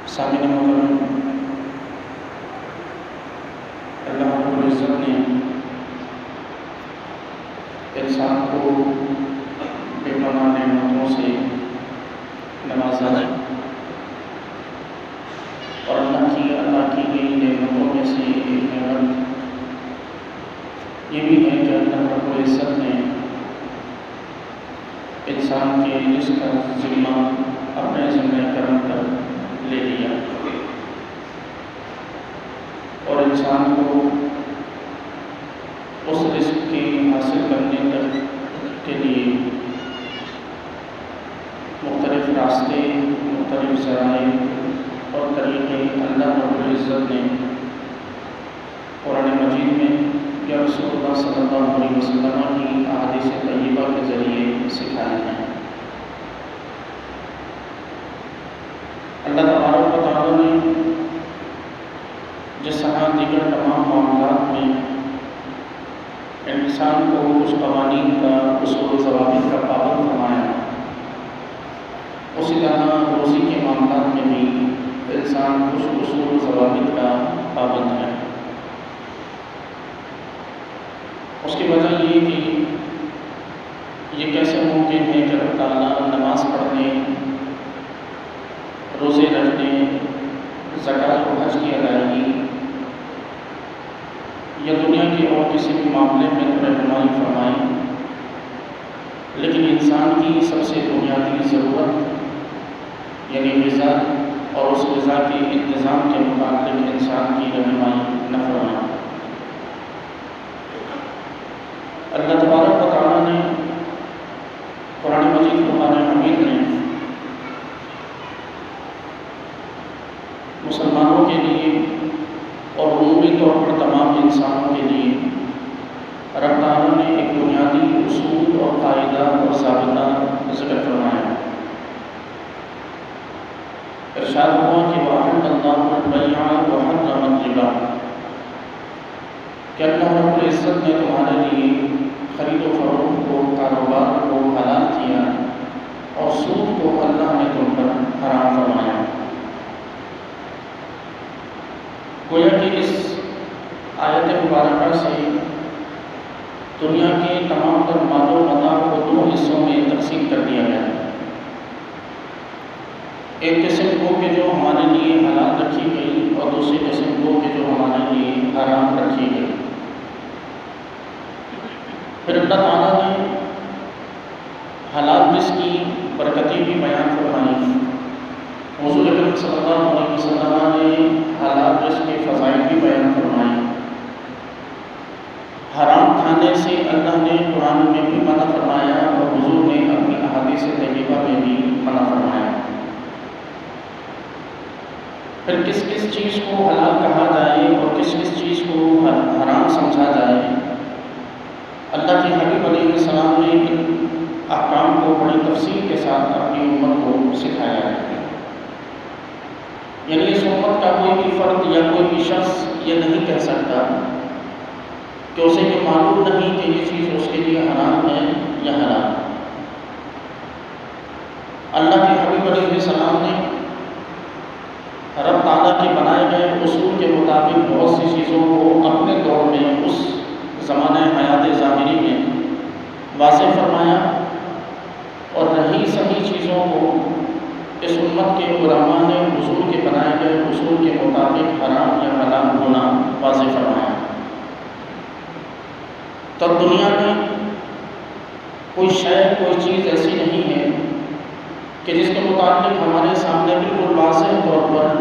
سامعین محترم، اللہ رب العزت نے انسان کو بے پناہ نعمتوں سے نوازا ہے، اور اللہ کی عطا کی گئی نعمتوں میں سے ایک نعمت یہ بھی ہے کہ اللہ رب العزت نے انسان کے رزق کا ذمہ اپنے ذمہ کرم پر لے لیا، اور انسان کو اس رزق کی حاصل کرنے کے لیے مختلف راستے، مختلف ذرائع اور طریقے اللہ رب العزت نے قرآن مجید میں یا رسول اللہ صلی اللہ علیہ وسلم کی احادیث طیبہ کے ذریعے سکھائے ہیں۔ اللہ تبارک و تعالیٰ نے جس طرح دیگر تمام معاملات میں انسان کو کچھ قوانین کا، اصول و ضوابط کا پابند فرمایا، اسی طرح روزی کے معاملات میں بھی انسان کچھ اصول و ضوابط کا پابند ہے۔ اس کی وجہ یہ کہ یہ کیسے ممکن ہے کہ اللہ تعالیٰ نماز پڑھنے، روزے رکھنے، زکوٰۃ و حج کی ادائیگی یا دنیا کے اور کسی بھی معاملے میں تو رہنمائی فرمائی، لیکن انسان کی سب سے بنیادی ضرورت یعنی غذا اور اس غذا کے انتظام کے متعلق انسان کی رہنمائی نہ فرمائی۔ اللہ تبارک و تعالیٰ نے قرآن مجید قرآن حمید میں مسلمانوں کے لیے اور عمومی طور پر تمام انسانوں کے لیے رب تعالیٰ نے ایک بنیادی اصول اور قاعدہ اور ضابطہ ذکر فرمایا۔ ارشاد ہوا کہ وَأَحَلَّ اللَّهُ الْبَيْعَ وَحَرَّمَ الرِّبَا، کہ اللہ رب العزت نے تمہارے لیے خرید و فروخت کو، کاروبار کو حلال کیا، اور سود کو اللہ نے تم پر حرام فرمایا۔ گویا کہ اس آیت مبارکہ سے دنیا کے تمام تر مال و متاع کو دو حصوں میں تقسیم کر دیا گیا ہے۔ ایک قسم کو کہ جو ہمارے لیے حلال رکھی گئی، اور دوسری قسم کو کہ جو ہمارے لیے حرام رکھی گئی۔ پھر اللہ تعالیٰ نے حلال رزق کی برکتیں بھی بیان فرمائی۔ حضور اکرم صلی اللہ علیہ وسلم نے حلال رزق کے فضائل بھی بیان فرمائے۔ حرام کھانے سے اللہ نے قرآن میں بھی منع فرمایا، اور حضور نے اپنی احادیث طیبہ میں بھی منع فرمایا۔ پھر کس کس چیز کو حلال کہا جائے اور کس کس چیز کو حرام سمجھا جائے، اللہ کے حبیب علیہ السلام نے ان احکام کو بڑی تفصیل کے ساتھ اپنی امت کو سکھایا ہے۔ یعنی اس امت کا کوئی بھی فرد یا کوئی بھی شخص یہ نہیں کہہ سکتا کہ اسے یہ معلوم نہیں کہ یہ چیز اس کے لیے حرام ہے یا حلال۔ اللہ کے حبیب علیہ السلام نے رب تعالیٰ کے بنائے گئے اصول کے مطابق بہت سی چیزوں کو اپنے دور میں اس زمانہ حیات ظاہری میں واضح فرمایا، اور رہی سبھی چیزوں کو اس امت کے علماء نے حضور کے بنائے گئے اصول کے مطابق حرام یا حلال ہونا واضح فرمایا۔ تب دنیا میں کوئی شے، کوئی چیز ایسی نہیں ہے کہ جس کے متعلق ہمارے سامنے بالکل واضح طور پر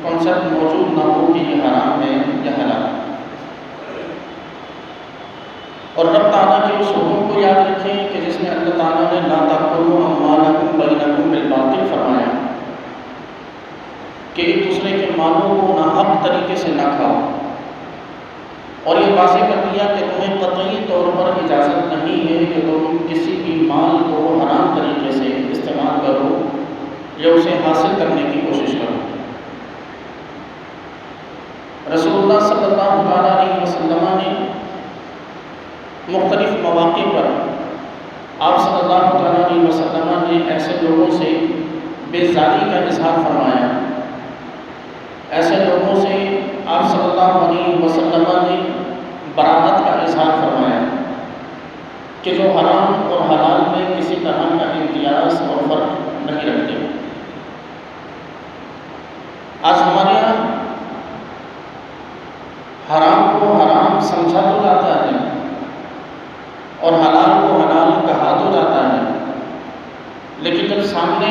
کنسیپٹ موجود نہ ہو کہ یہ حرام ہے یا حلال۔ اور رب تعالیٰ کے اس حکم کو یاد رکھیں کہ جس میں اللہ تعالیٰ نے لا تأکلوا أموالكم بينكم بالباطل فرمایا کہ ایک دوسرے کے مالوں کو ناحق طریقے سے نہ کھاؤ، اور یہ واضح کر دیا کہ تمہیں قطعی طور پر اجازت نہیں ہے کہ تم کسی بھی مال کو حرام طریقے سے استعمال کرو یا اسے حاصل کرنے کی کوشش کرو۔ رسول اللہ صلی اللہ علیہ وسلم نے مختلف مواقع پر آپ صلی اللہ علیہ وسلم نے ایسے لوگوں سے بیزاری کا اظہار فرمایا براءت کا اظہار فرمایا کہ جو حرام اور حلال میں کسی طرح کا امتیاز اور فرق نہیں رکھتے۔ آج ہمارے یہاں حرام کو حرام سمجھا تو جاتا ہے اور حلال کو حلال کہا تو جاتا ہے، لیکن جب سامنے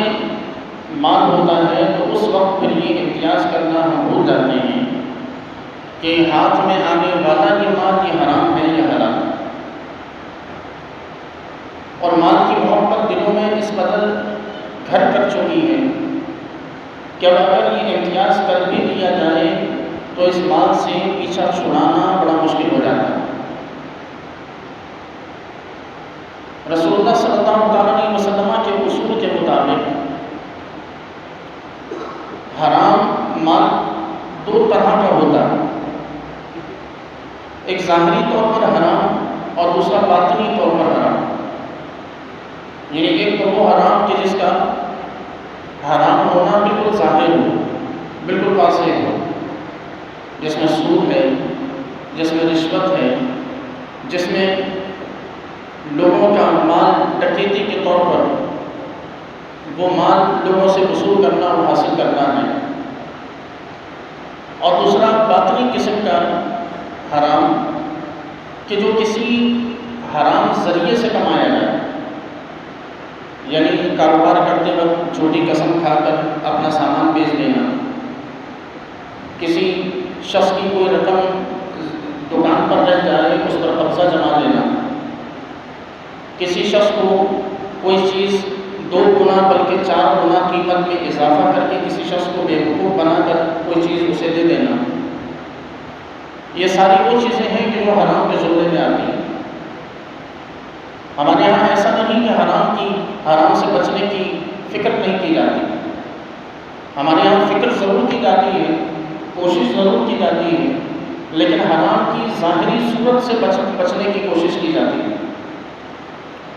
مال ہوتا ہے تو اس وقت پھر یہ امتیاز کرنا ہم بھول جاتے ہیں کہ ہاتھ میں آنے والا یہ مال یہ حرام ہے یا حلال، اور مال کی محبت دلوں میں اس قدر گھر کر چکی ہے کہ اگر یہ امتیاز کر بھی لیا جائے تو اس مال سے پیچھا چھڑانا بڑا مشکل ہو جاتا ہے۔ رسول اللہ صلی اللہ علیہ وسلم کے اصول کے مطابق حرام مال دو طرح کا ہوتا ہے، ایک ظاہری طور پر حرام اور دوسرا باطنی طور پر حرام۔ یعنی ایک تو وہ حرام کہ جس کا حرام ہونا بالکل ظاہر ہو، بالکل واضح ہو، جس میں سود ہے، جس میں رشوت ہے، جس میں لوگوں کا مال ڈکیتی کے طور پر وہ مال لوگوں سے وصول کرنا اور حاصل کرنا ہے، اور دوسرا باطنی قسم کا حرام کہ جو کسی حرام ذریعے سے کمایا جائے، یعنی کاروبار کرتے وقت جھوٹی قسم کھا کر اپنا سامان بیچ دینا، کسی شخص کی کوئی رقم دکان پر رہ جائے اس پر قبضہ جما لینا، کسی شخص کو کوئی چیز 2 گنا بلکہ 4 گنا قیمت میں اضافہ کر کے کسی شخص کو بیوقوف بنا کر کوئی چیز اسے دے دینا، یہ ساری وہ چیزیں ہیں کہ جو حرام کے زمرے میں آتی ہیں۔ ہمارے یہاں ایسا نہیں کہ حرام سے بچنے کی فکر نہیں کی جاتی، ہمارے یہاں فکر ضرور کی جاتی ہے، کوشش ضرور کی جاتی ہے، لیکن حرام کی ظاہری صورت سے بچنے کی کوشش کی جاتی ہے۔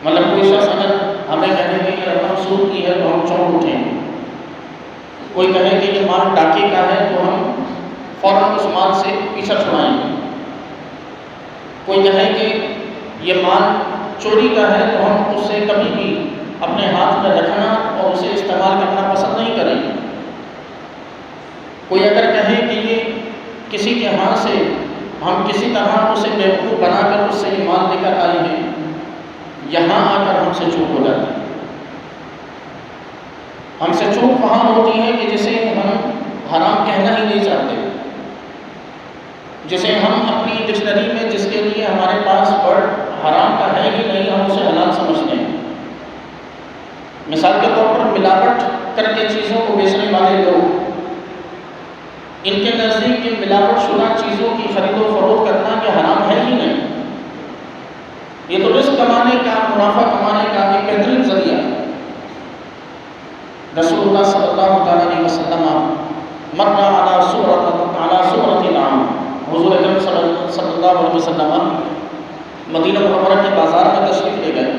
مطلب کوئی شخص اگر ہمیں کہے کہ یہ رقم سود کی ہے تو ہم چونک اٹھیں، کوئی کہے کہ یہ مال ڈاکے کا ہے تو ہم فوراً اس مال سے پیچھا چھڑائیں گے، کوئی کہے کہ یہ مال چوری کا ہے تو ہم اس سے کبھی بھی اپنے ہاتھ میں رکھنا اور اسے استعمال کرنا پسند نہیں کریں گے، کوئی اگر کہے کہ یہ کسی کے ہاتھ سے ہم کسی طرح اسے بیوقوف بنا کر اس سے یہ مال لے کر آئے ہیں، یہاں آ کر ہم سے چوک ہو جاتی ہے۔ ہم سے چوک وہاں ہوتی ہے کہ جسے ہم حرام کہنا ہی نہیں چاہتے، جسے ہم اپنی ڈکشنری میں جس کے لیے ہمارے پاس ورڈ حرام کا ہے ہی نہیں، ہم اسے حلال سمجھتے ہیں۔ مثال کے طور پر ملاوٹ کر کے چیزوں کو بیچنے والے لوگ، ان کے نزدیک کہ ملاوٹ شدہ چیزوں کی خرید و فروخت کرنا یہ حرام ہے ہی نہیں، یہ تو رزق کمانے کا، منافع کمانے کا ایک بہترین ذریعہ۔ رسول اللہ صلی اللہ علیہ وسلم مر علی صورت العام، حضور اکرم صلی اللہ علیہ وسلم مدینہ منورہ کے بازار میں تشریف لے گئے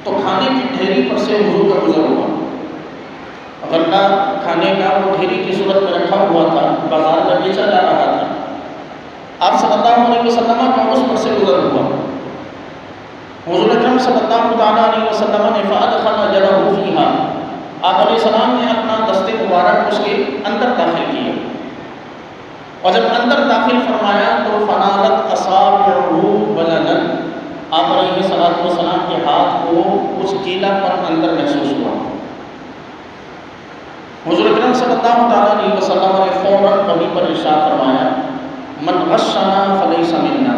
تو کھانے کی ڈھیری پر سے حضور کا گزر ہوا، غلہ کھانے کا وہ ڈھیری کی صورت میں رکھا ہوا تھا، بازار میں بیچا جا رہا تھا، آپ صلی اللہ علیہ وسلم کا اس پر سے گزر ہوا، حضور اکرم صلی اللہ علیہ وسلم نے فادخل یدہ فیہا، آپ علیہ السلام نے اپنا دست مبارک اس کے اندر داخل کیا، اور جب اندر داخل فرمایا تو فنالت اصابعہ بللا، آپ علیہ السلام کے ہاتھ کو کچھ گیلا پن اندر محسوس ہوا۔ حضور اکرم صلی اللہ علیہ وسلم نے فوراً وہیں پر ارشاد فرمایا من غشنا فلیس منا،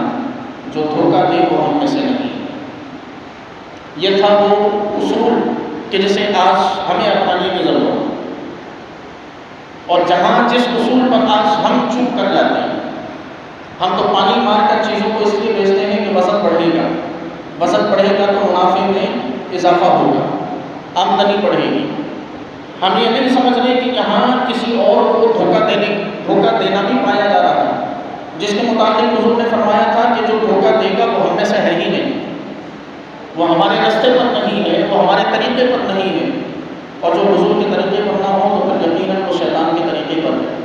جو دھوکہ دے وہ ہم میں سے نہیں۔ یہ تھا وہ اصول کہ جسے آج ہمیں اپنانے کی ضرورت ہے، اور جہاں جس اصول پر آج ہم چوک کر جاتے ہیں، ہم تو پانی مار کر چیزوں کو اس لیے بیچتے ہیں کہ وزن بڑھے گا، وزن بڑھے گا تو منافع میں اضافہ ہوگا، آمدنی بڑھے گی۔ ہم یہ نہیں سمجھ رہے کہ یہاں کسی اور کو دھوکہ دینا بھی پایا جا رہا ہے، جس کے متعلق حضور نے فرمایا تھا کہ جو دھوکہ دے گا وہ ہم میں سے ہے ہی نہیں، وہ ہمارے راستے پر نہیں ہے، وہ ہمارے طریقے پر نہیں ہے، اور جو حضور کے طریقے پر نہ ہو تو پھر یقیناً وہ شیطان کے طریقے پر ہے۔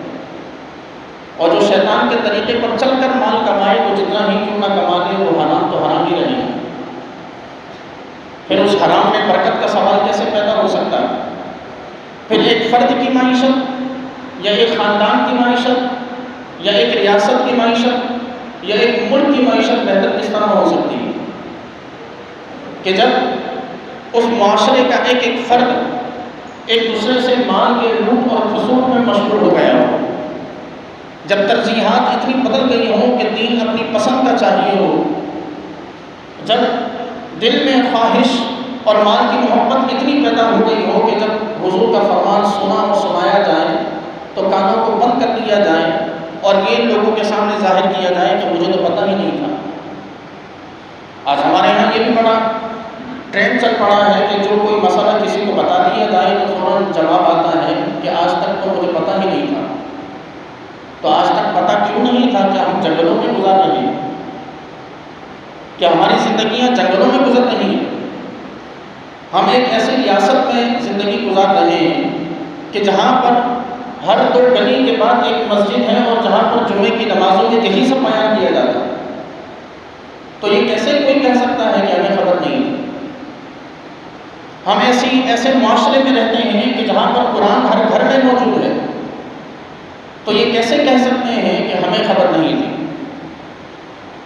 اور جو شیطان کے طریقے پر چل کر مال کمائے تو جتنا ہی کیوں نہ کما لے وہ حرام تو حرام ہی رہے گا۔ پھر اس حرام میں برکت کا سوال کیسے پیدا ہو سکتا ہے؟ پھر ایک فرد کی معیشت یا ایک خاندان کی معیشت یا ایک ریاست کی معیشت یا ایک ملک کی معیشت بہتر کس طرح ہو سکتی ہے کہ جب اس معاشرے کا ایک ایک فرد ایک دوسرے سے مال کے لوٹ اور خصوص میں مشغول ہو گیا ہو، جب ترجیحات اتنی بدل گئی ہوں کہ دین اپنی پسند کا چاہیے ہو، جب دل میں خواہش اور مال کی محبت اتنی پیدا ہو گئی ہو کہ جب حضور کا فرمان سنا اور سنایا جائے تو کانوں کو بند کر دیا جائے اور یہ لوگوں کے سامنے ظاہر کیا جائے کہ مجھے تو پتہ ہی نہیں تھا۔ آج ہمارے یہاں یہ بھی بڑا ٹرینڈ چل پڑا ہے کہ جو کوئی مسئلہ کسی کو بتا دیا جائے تو فوراً جواب آتا ہے کہ آج تک تو مجھے پتہ ہی نہیں تھا۔ تو آج تک پتہ کیوں نہیں تھا؟ کہ ہم جنگلوں میں گزار رہے ہیں، کہ ہماری زندگیاں جنگلوں میں گزر رہی ہیں، ہم ایک ایسی ریاست میں زندگی گزار رہے ہیں کہ جہاں پر ہر 2 گلی کے بعد ایک مسجد ہے اور جہاں پر جمعے کی نمازوں میں یہی سب بیان کیا جاتا ہے۔ تو یہ کیسے کوئی کہہ سکتا ہے کہ ہمیں خبر نہیں تھی؟ ہم ایسے معاشرے میں رہتے ہیں کہ جہاں پر قرآن ہر گھر میں موجود ہے، تو یہ کیسے کہہ سکتے ہیں کہ ہمیں خبر نہیں تھی؟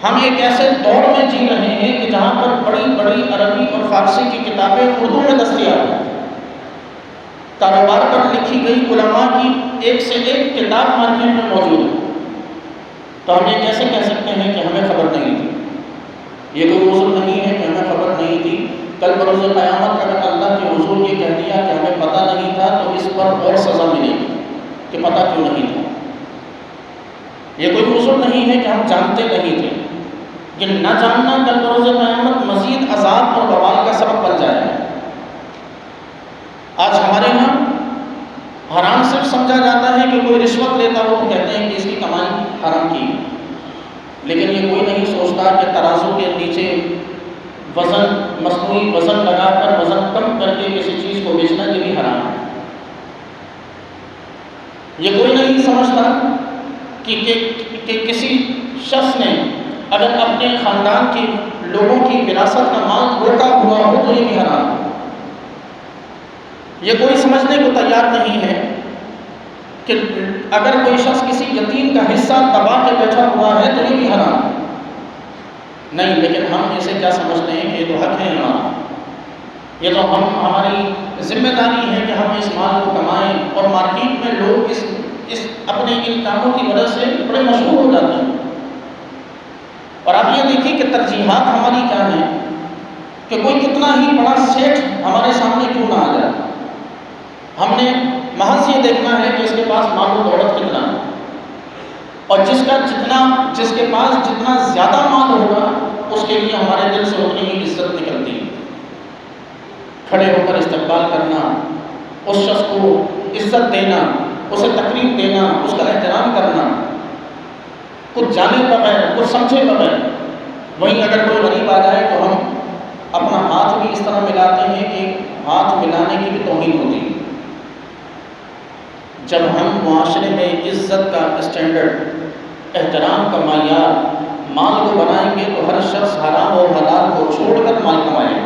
ہم ایک ایسے دور میں جی رہے ہیں کہ جہاں پر بڑی بڑی عربی اور فارسی کی کتابیں اردو میں دستیاب ہیں، کاروبار پر لکھی گئی علماء کی ایک سے ایک کتاب مارکیٹ میں موجود ہے، تو ہم یہ کیسے کہہ سکتے ہیں کہ ہمیں خبر نہیں تھی؟ یہ کوئی موضوع نہیں ہے کہ ہمیں خبر نہیں تھی۔ کل بروز قیامت اگر اللہ کے حضور یہ کہہ دیا کہ ہمیں پتہ نہیں تھا تو اس پر اور سزا ملے گی کہ پتہ کیوں نہیں تھا۔ یہ کوئی موضوع نہیں ہے کہ ہم جانتے نہیں تھے، کہ نہ جاننا کل بروز قیامت مزید عذاب اور وبال کا سبب بن جائے گا۔ آج ہمارے یہاں حرام صرف سمجھا جاتا ہے کہ کوئی رشوت لیتا ہو تو کہتے ہیں کہ اس کی کمائی حرام کی، لیکن یہ کوئی نہیں سوچتا کہ ترازو کے نیچے وزن مصنوعی وزن لگا کر وزن کم کر کے کسی چیز کو بیچنا یہ بھی حرام ہے۔ یہ کوئی نہیں سمجھتا کہ کسی شخص نے اگر اپنے خاندان کے لوگوں کی وراثت کا مال روکا ہوا ہو تو یہ بھی حرام ہے۔ یہ کوئی سمجھنے کو تیار نہیں ہے کہ اگر کوئی شخص کسی یتیم کا حصہ دبا کے بیٹھا ہوا ہے تو یہ بھی حرام ہے۔ نہیں، لیکن ہم اسے کیا سمجھتے ہیں کہ یہ تو حق ہے ہمارا، یہ تو ہماری ذمہ داری ہے کہ ہم اس مال کو کمائیں، اور مارکیٹ میں لوگ اس اپنے ان کاموں کی وجہ سے بڑے مشہور ہو جاتے ہیں۔ اور آپ یہ دیکھیے کہ ترجیحات ہماری کیا ہیں کہ کوئی کتنا ہی بڑا سیٹھ ہمارے سامنے کیوں نہ آ جائے، ہم نے محض یہ دیکھنا ہے کہ اس کے پاس مال و دولت کتنا ہے، اور جس کے پاس جتنا زیادہ مال ہوگا اس کے لیے ہمارے دل سے اتنی ہی عزت نکلتی ہے۔ کھڑے ہو کر استقبال کرنا، اس شخص کو عزت دینا، اسے تقریب دینا، اس کا احترام کرنا، کچھ جانے بغیر، کچھ سمجھے بغیر۔ وہیں اگر کوئی غریب آ جائے تو ہم اپنا ہاتھ بھی اس طرح ملاتے ہیں کہ ہاتھ ملانے کی بھی توہین ہوتی ہے۔ جب ہم معاشرے میں عزت کا اسٹینڈرڈ، احترام کا معیار مال کو بنائیں گے تو ہر شخص حرام اور حلال کو چھوڑ کر مال کمائے گا،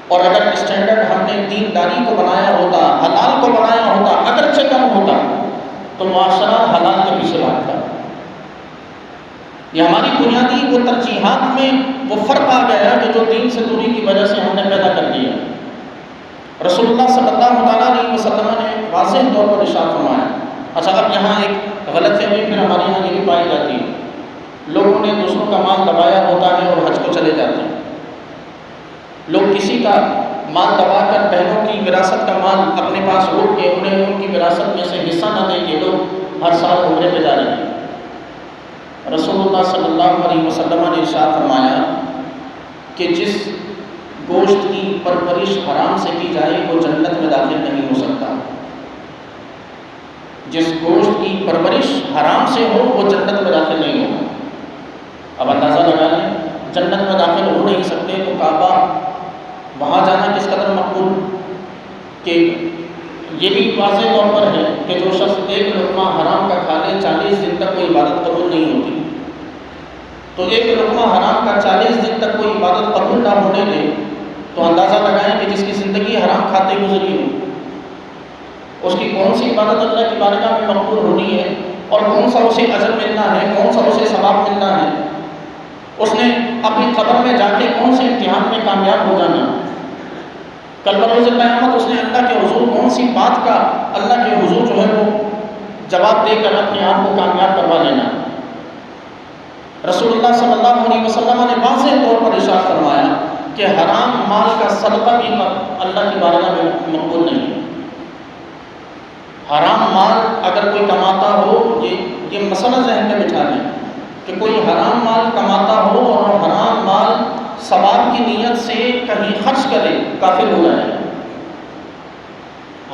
اور اگر اسٹینڈرڈ ہم نے دینداری کو بنایا ہوتا، حلال کو بنایا ہوتا، اگرچہ کم ہوتا، تو معاشرہ حلال کے پیچھے بھاگتا۔ یہ ہماری بنیادی وہ ترجیحات میں وہ فرق آ گیا کہ جو دین سے دوری کی وجہ سے ہم نے پیدا کر دیا۔ رسول اللہ صلی اللہ تعالیٰ علیہ وسلم نے واضح طور پر ارشاد فرمایا۔ اچھا، اب یہاں ایک غلط فہمی پھر ہمارے یہاں یہ بھی پائی جاتی ہے، لوگوں نے دوسروں کا مال دبایا ہوتا ہے اور حج کو چلے جاتے ہیں۔ لوگ کسی کا مال دبا کر بہنوں کی وراثت کا مال اپنے پاس روک کے انہیں ان کی وراثت میں سے حصہ نہ دے کے لوگ ہر سال عمرے پہ جا رہے ہیں۔ رسول اللہ صلی اللہ علیہ وسلم نے ارشاد فرمایا کہ جس گوشت کی پرورش حرام سے کی جائے وہ جنت میں داخل نہیں ہو سکتا۔ جس گوشت کی پرورش حرام سے ہو وہ جنت میں داخل نہیں ہوگا۔ اب اندازہ لگا لیں، جنت میں داخل ہو نہیں سکتے تو کعبہ وہاں جانا کس قدر مقبول، کہ یہ بھی واضح طور پر ہے کہ جو شخص ایک لقمہ حرام کا کھا لے 40 دن تک کوئی عبادت قبول نہیں ہوتی، تو ایک لقمہ حرام کا 40 دن تک کوئی عبادت قبول نہ ہونے دے تو اندازہ لگائیں کہ جس کی زندگی حرام کھاتے گزری ہو، اس کی کون سی عبادت اللہ کی بارگاہ میں مقبول ہونی ہے، اور کون سا اسے اجر ملنا ہے، کون سا اسے ثواب ملنا ہے، اس نے اپنی قبر میں جا کے کون سے امتحان میں کامیاب ہو جانا، کل بروز قیامت اس نے اللہ کے حضور کون سی بات کا اللہ کے حضور جو ہے وہ جواب دے کر اپنے آپ کو کامیاب کروا لینا۔ رسول اللہ صلی اللہ علیہ وسلم نے واضح طور پر ارشاد فرمایا کہ حرام مال کا صدقہ بھی اللہ کی بارگاہ میں مقبول نہیں ہے۔ حرام مال اگر کوئی کماتا ہو، یہ مسئلہ ذہن میں بٹھا لیں کہ کوئی حرام مال کماتا ہو اور حرام مال ثواب کی نیت سے کہیں خرچ کرے، کافر ہو جائے گا۔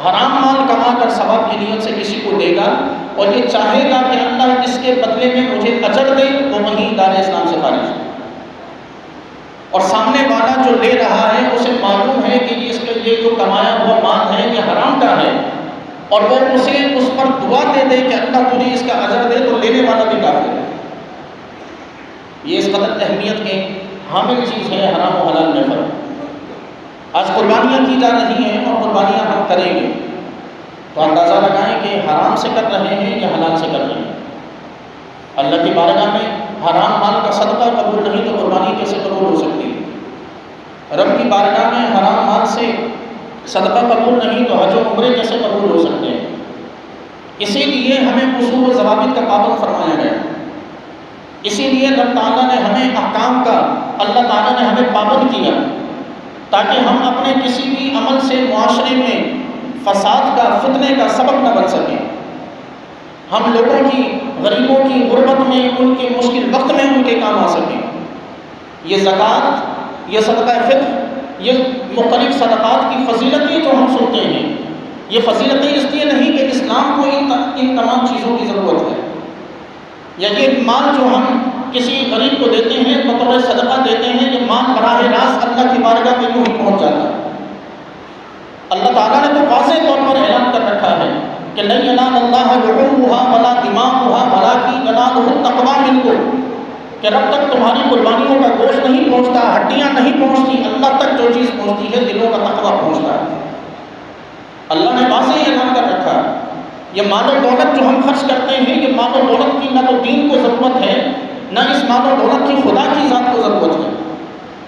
حرام مال کما کر ثواب کی نیت سے کسی کو دے گا اور یہ چاہے گا کہ اللہ اس کے بدلے میں مجھے اجر دے، تو وہیں دار اسلام سے خارج ہے۔ اور سامنے والا جو لے رہا ہے اسے معلوم ہے کہ اس کے لیے جو کمایا ہوا مال ہے یہ حرام کا ہے، اور وہ اسے اس پر دعا دے دے کہ اللہ تجھے اس کا اجر دے، تو لینے والا بھی کافر ہے۔ یہ اس قدر اہمیت کے حامل چیز ہے حرام و حلال میں فرق۔ آج قربانیاں کی جا رہی ہیں اور قربانیاں ہم کریں گے، تو اندازہ لگائیں کہ حرام سے کر رہے ہیں یا حلال سے کر رہے ہیں۔ اللہ کی بارگاہ میں حرام مال کا صدقہ قبول نہیں تو قربانی کیسے قبول ہو سکتی ہے؟ رب کی بارگاہ میں حرام مال سے صدقہ قبول نہیں تو حج و عمرے کیسے قبول ہو سکتے ہیں؟ اسی لیے ہمیں اصول و ضوابط کا پابند فرمایا گیا، اسی لیے رب تعالیٰ نے ہمیں احکام کا، اللہ تعالیٰ نے ہمیں پابند کیا تاکہ ہم اپنے کسی بھی عمل سے معاشرے میں فساد کا، فتنے کا سبب نہ بن سکیں، ہم لوگوں کی، غریبوں کی غربت میں، ان کے مشکل وقت میں ان کے کام آ سکیں۔ یہ زکوٰۃ، یہ صدقہ فطر، یہ مختلف صدقات کی فضیلتیں جو ہم سنتے ہیں، یہ فضیلتیں اس لیے نہیں کہ اسلام کو ان تمام چیزوں کی ضرورت ہے، یا یہ مال جو ہم کسی غریب کو دیتے ہیں، بطور صدقہ دیتے ہیں، یہ مال براہ راست اللہ کی بارگاہ میں یوں ہی پہنچ جاتا ہے۔ اللہ تعالیٰ نے تو واضح طور پر اعلان کر رکھا ہے کہ لن ینال اللہ لحومها ولا دماؤها ولکن ینالہ التقوی منکم، کہ رب تک تمہاری قربانیوں کا گوشت نہیں پہنچتا، ہڈیاں نہیں پہنچتی، اللہ تک جو چیز پہنچتی ہے دلوں کا تقوی پہنچتا ہے۔ اللہ نے واضح اعلان کر رکھا ہے یہ مال و دولت جو ہم خرچ کرتے ہیں، یہ مال و دولت کی نہ تو دین کو ضرورت ہے، نہ اس مال و دولت کی خدا کی ذات کو ضرورت ہے۔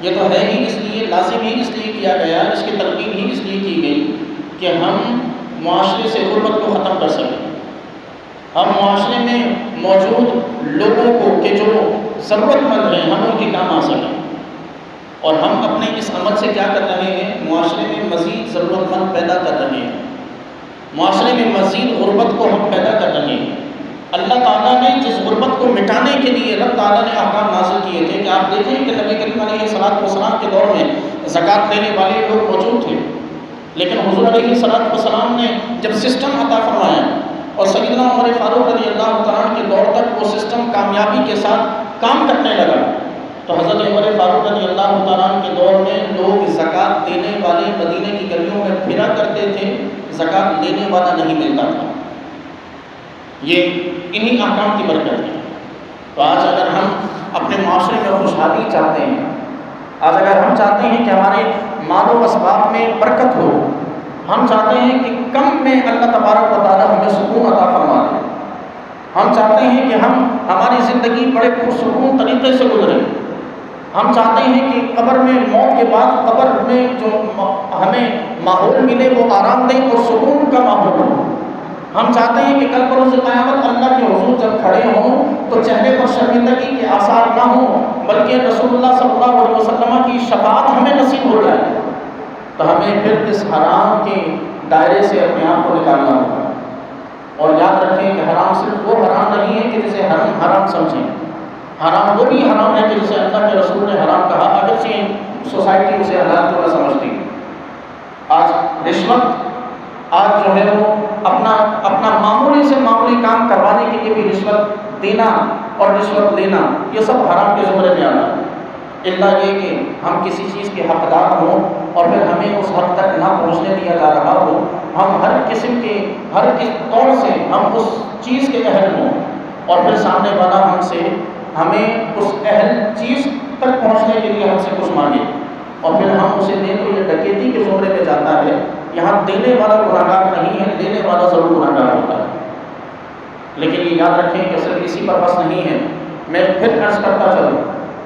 یہ تو ہے ہی اس لیے، لازم ہی اس لیے کیا گیا، اس کی تلقین ہی اس لیے کی گئی کہ ہم معاشرے سے غربت کو ختم کر سکیں، ہم معاشرے میں موجود لوگوں کو کہ جو ضرورت مند ہیں ہم ان کے کام آ سکیں، اور ہم اپنے اس عمل سے کیا کر رہے ہیں، معاشرے میں مزید ضرورت مند پیدا کر رہے ہیں، معاشرے میں مزید غربت کو ہم پیدا کر رہے ہیں۔ اللہ تعالیٰ نے جس غربت کو مٹانے کے لیے رب تعالیٰ نے احکام نازل کیے تھے کہ آپ دیکھیں کہ نبی کریم علیہ الصلوۃ والسلام کے دور میں زکوٰۃ لینے والے لوگ موجود تھے، لیکن حضور علیہ الصلوۃ والسلام نے جب سسٹم عطا فرمایا اور سیدنا عمر فاروق رضی اللہ تعالیٰ کے دور تک وہ سسٹم کامیابی کے ساتھ کام کرنے لگا، تو حضرت عمر فاروق رضی اللہ تعالیٰ کے دور میں لوگ زکوٰۃ دینے والے مدینے کی گلیوں میں پھرا کرتے تھے، زکوٰۃ لینے والا نہیں ملتا تھا۔ یہ انہی احکام کی برکت ہے۔ تو آج اگر ہم اپنے معاشرے میں خوشحالی چاہتے ہیں، آج اگر ہم چاہتے ہیں کہ ہمارے مال و اسباب میں برکت ہو، ہم چاہتے ہیں کہ کم میں اللہ تبارک و تعالیٰ ہمیں سکون عطا فرما دے، ہم چاہتے ہیں کہ ہماری زندگی بڑے پرسکون طریقے سے گزرے، ہم چاہتے ہیں کہ قبر میں، موت کے بعد قبر میں جو ہمیں ماحول ملے وہ آرام دہ اور سکون کا ماحول ہو، ہم چاہتے ہیں کہ کل بروز قیامت اللہ کے حضور جب کھڑے ہوں تو چہرے پر شرمندگی کے آثار نہ ہوں، بلکہ رسول اللہ صلی اللہ علیہ وسلم کی شفاعت ہمیں نصیب ہو جائے، تو ہمیں پھر اس حرام کے دائرے سے اپنے آپ کو نکالنا ہوگا۔ اور یاد رکھیں کہ حرام صرف وہ حرام نہیں ہے کہ جسے ہم حرام سمجھیں، حرام وہ بھی حرام ہے کہ جسے اللہ کے رسول نے حرام کہا، اگرچہ سوسائٹی اسے حلال تو نہ سمجھتی۔ آج رشوت، آج جو ہے وہ اپنا معمولی سے معمولی کام کروانے کے لیے بھی رشوت دینا اور رشوت لینا، یہ سب حرام کے زمرے میں آنا ہے، الا یہ کہ ہم کسی چیز کے حقدار ہوں اور پھر ہمیں اس حد تک نہ پہنچنے دیا جا رہا ہو، ہم ہر قسم کے ہر طور سے ہم اس چیز کے اہل ہوں، اور پھر سامنے والا ہمیں اس اہل چیز تک پہنچنے کے لیے ہم سے کچھ مانگے اور پھر ہم اسے دیں تو یہ ڈکیتی کے زمرے میں جاتا ہے۔ یہاں دینے والا گناہگار نہیں ہے، دینے والا ضرور گناہگار ہوتا ہے۔ لیکن یہ یاد رکھیں کہ صرف اسی پر بس نہیں ہے، میں پھر عرض کرتا چلوں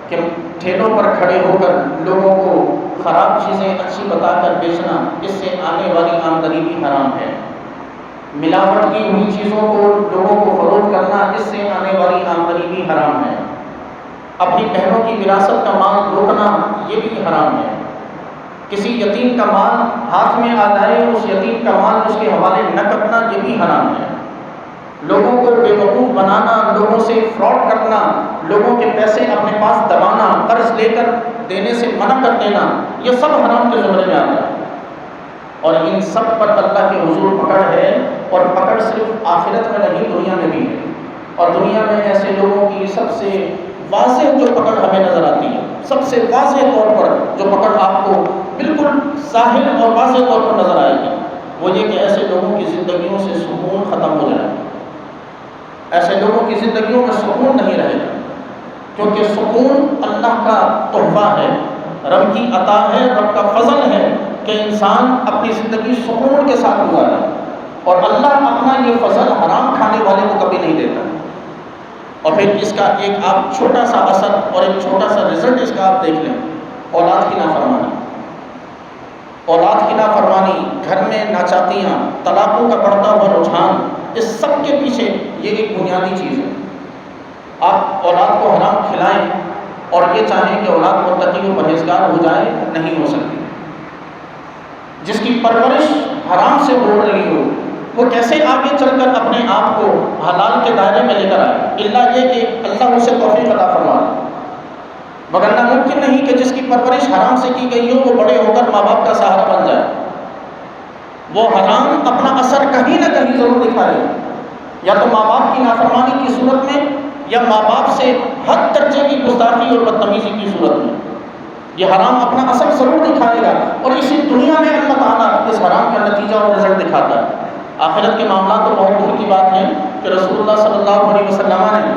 کہ ٹھیلوں پر کھڑے ہو کر لوگوں کو خراب چیزیں اچھی بتا کر بیچنا، اس سے آنے والی آمدنی بھی حرام ہے۔ ملاوٹ کی ہوئی چیزوں کو لوگوں کو فروخت کرنا، اس سے آنے والی آمدنی بھی حرام ہے۔ اپنی بہنوں کی وراثت کا مال روکنا، یہ بھی حرام ہے۔ کسی یتیم کا مال ہاتھ میں آ جائے، اس یتیم کا مال اس کے حوالے نہ کرنا، یہ بھی حرام ہے۔ لوگوں کو بے وقوف بنانا، لوگوں سے فراڈ کرنا، لوگوں کے پیسے اپنے پاس دبانا، قرض لے کر دینے سے منع کر دینا، یہ سب حرام کے زمرے میں آتا ہے۔ اور ان سب پر اللہ کے حضور پکڑ ہے، اور پکڑ صرف آخرت میں نہیں، دنیا میں بھی ہے۔ اور دنیا میں ایسے لوگوں کی سب سے واضح جو پکڑ ہمیں نظر آتی ہے، سب سے واضح طور پر جو پکڑ آپ کو بالکل ظاہر اور واضح طور پر نظر آئے گی، وہ یہ کہ ایسے لوگوں کی زندگیوں سے سکون ختم ہو جائے، ایسے لوگوں کی زندگیوں میں سکون نہیں رہے گا، کیونکہ سکون اللہ کا تحفہ ہے، رب کی عطا ہے، رب کا فضل ہے کہ انسان اپنی زندگی سکون کے ساتھ گزارے، اور اللہ اپنا یہ فضل حرام کھانے والے کو کبھی نہیں دیتا۔ اور پھر اس کا ایک آپ چھوٹا سا اثر اور ایک چھوٹا سا رزلٹ اس کا آپ دیکھ لیں، اولاد کی نافرمانی، اولاد کی نافرمانی، گھر میں ناچاتیاں، طلاقوں کا بڑھتا ہوا رجحان، اس سب کے پیچھے یہ ایک بنیادی چیز ہے۔ آپ اولاد کو حرام کھلائیں اور یہ چاہیں کہ اولاد متقی و پرہیزگار ہو جائے، نہیں ہو سکتی۔ جس کی پرورش حرام سے ہو رہی ہو، وہ کیسے آگے چل کر اپنے آپ کو حلال کے دائرے میں لے کر آئے، الا یہ کہ اللہ اسے توفیق عطا فرمائے۔ وگرنہ ممکن نہیں کہ جس کی پرورش حرام سے کی گئی ہو، وہ بڑے ہو کر ماں باپ کا سہارا بن جائے۔ وہ حرام اپنا اثر کہیں نہ کہیں ضرور دکھائے، یا تو ماں باپ کی نافرمانی کی صورت میں، یا ماں باپ سے حد درجے کی گستاخی اور بدتمیزی کی صورت میں۔ یہ حرام اپنا اثر ضرور دکھائے گا، اور اسی دنیا میں اللہ تعالیٰ اس حرام کا نتیجہ اور رزلٹ دکھاتا ہے۔ آخرت کے معاملات تو بہت دور کی بات ہے کہ رسول اللہ صلی اللہ علیہ وسلم نے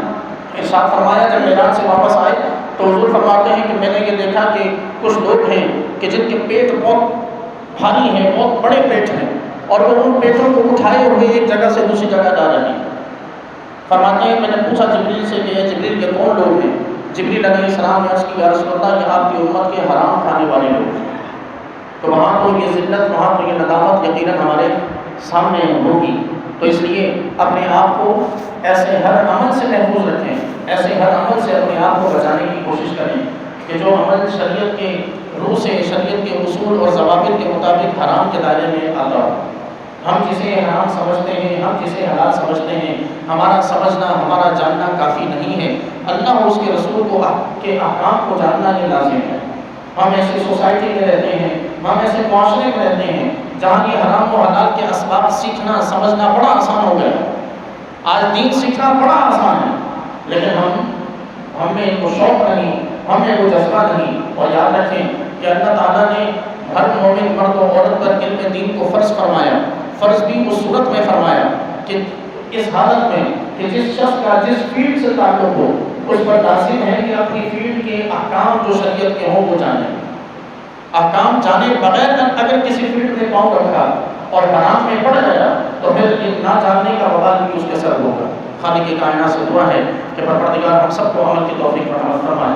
ارشاد فرمایا، جب معراج سے واپس آئے تو حضور فرماتے ہیں کہ میں نے یہ دیکھا کہ کچھ لوگ ہیں کہ جن کے پیٹ بہت بھاری ہیں، بہت بڑے پیٹ ہیں، اور وہ ان پیٹوں کو اٹھائے ہوئے ایک جگہ سے دوسری جگہ جا رہے ہیں۔ فرماتے ہیں میں نے پوچھا جبریل سے کہ جبریل یہ کون لوگ ہیں؟ جبریل علیہ السلام نے عرض کی، یا رسول اللہ یہ آپ کی امت کے حرام کھانے والے لوگ ہیں۔ تو وہاں تو یہ ذلت، وہاں تو یہ ندامت یقیناً ہمارے سامنے ہوگی۔ تو اس لیے اپنے آپ کو ایسے ہر عمل سے محفوظ رکھیں، ایسے ہر عمل سے اپنے آپ کو بچانے کی کوشش کریں کہ جو عمل شریعت کے روح سے، شریعت کے اصول اور ضوابط کے مطابق حرام کے دائرے میں آتا ہو۔ ہم جسے حرام سمجھتے ہیں، ہم جسے حلال سمجھتے ہیں، ہمارا سمجھنا، ہمارا جاننا کافی نہیں ہے۔ اللہ اور اس کے رسول کے احکام کو جاننا یہ لازم ہے۔ ہم ایسی سوسائٹی میں رہتے ہیں، ہم ایسے معاشرے میں رہتے ہیں جہاں یہ حرام و حلال کے اسباب سیکھنا، سمجھنا بڑا آسان ہو گیا۔ آج دین سیکھنا بڑا آسان ہے، لیکن ہم میں وہ شوق نہیں، ہم میں وہ جذبہ نہیں۔ اور یاد رکھیں کہ اللہ تعالیٰ نے ہر مومن مرد و عورت پر علم دین کو فرض فرمایا، فرض بھی اس صورت میں فرمایا کہ اس حالت میں کہ جس شخص کا جس فیلڈ سے تعلق ہو، اس پر لازم ہے کہ اپنی فیلڈ کے احکام جو شریعت کے ہوں وہ جانے۔ احکام جانے بغیر اگر کسی فیلڈ میں پاؤں رکھا اور حرام میں پڑ گیا تو پھر یہ نہ جاننے کا وبال بھی اس کے سر ہوگا۔ خالق کائنات سے دعا ہے کہ پروردگار ہم سب کو عمل کی توفیق عطا فرمائے۔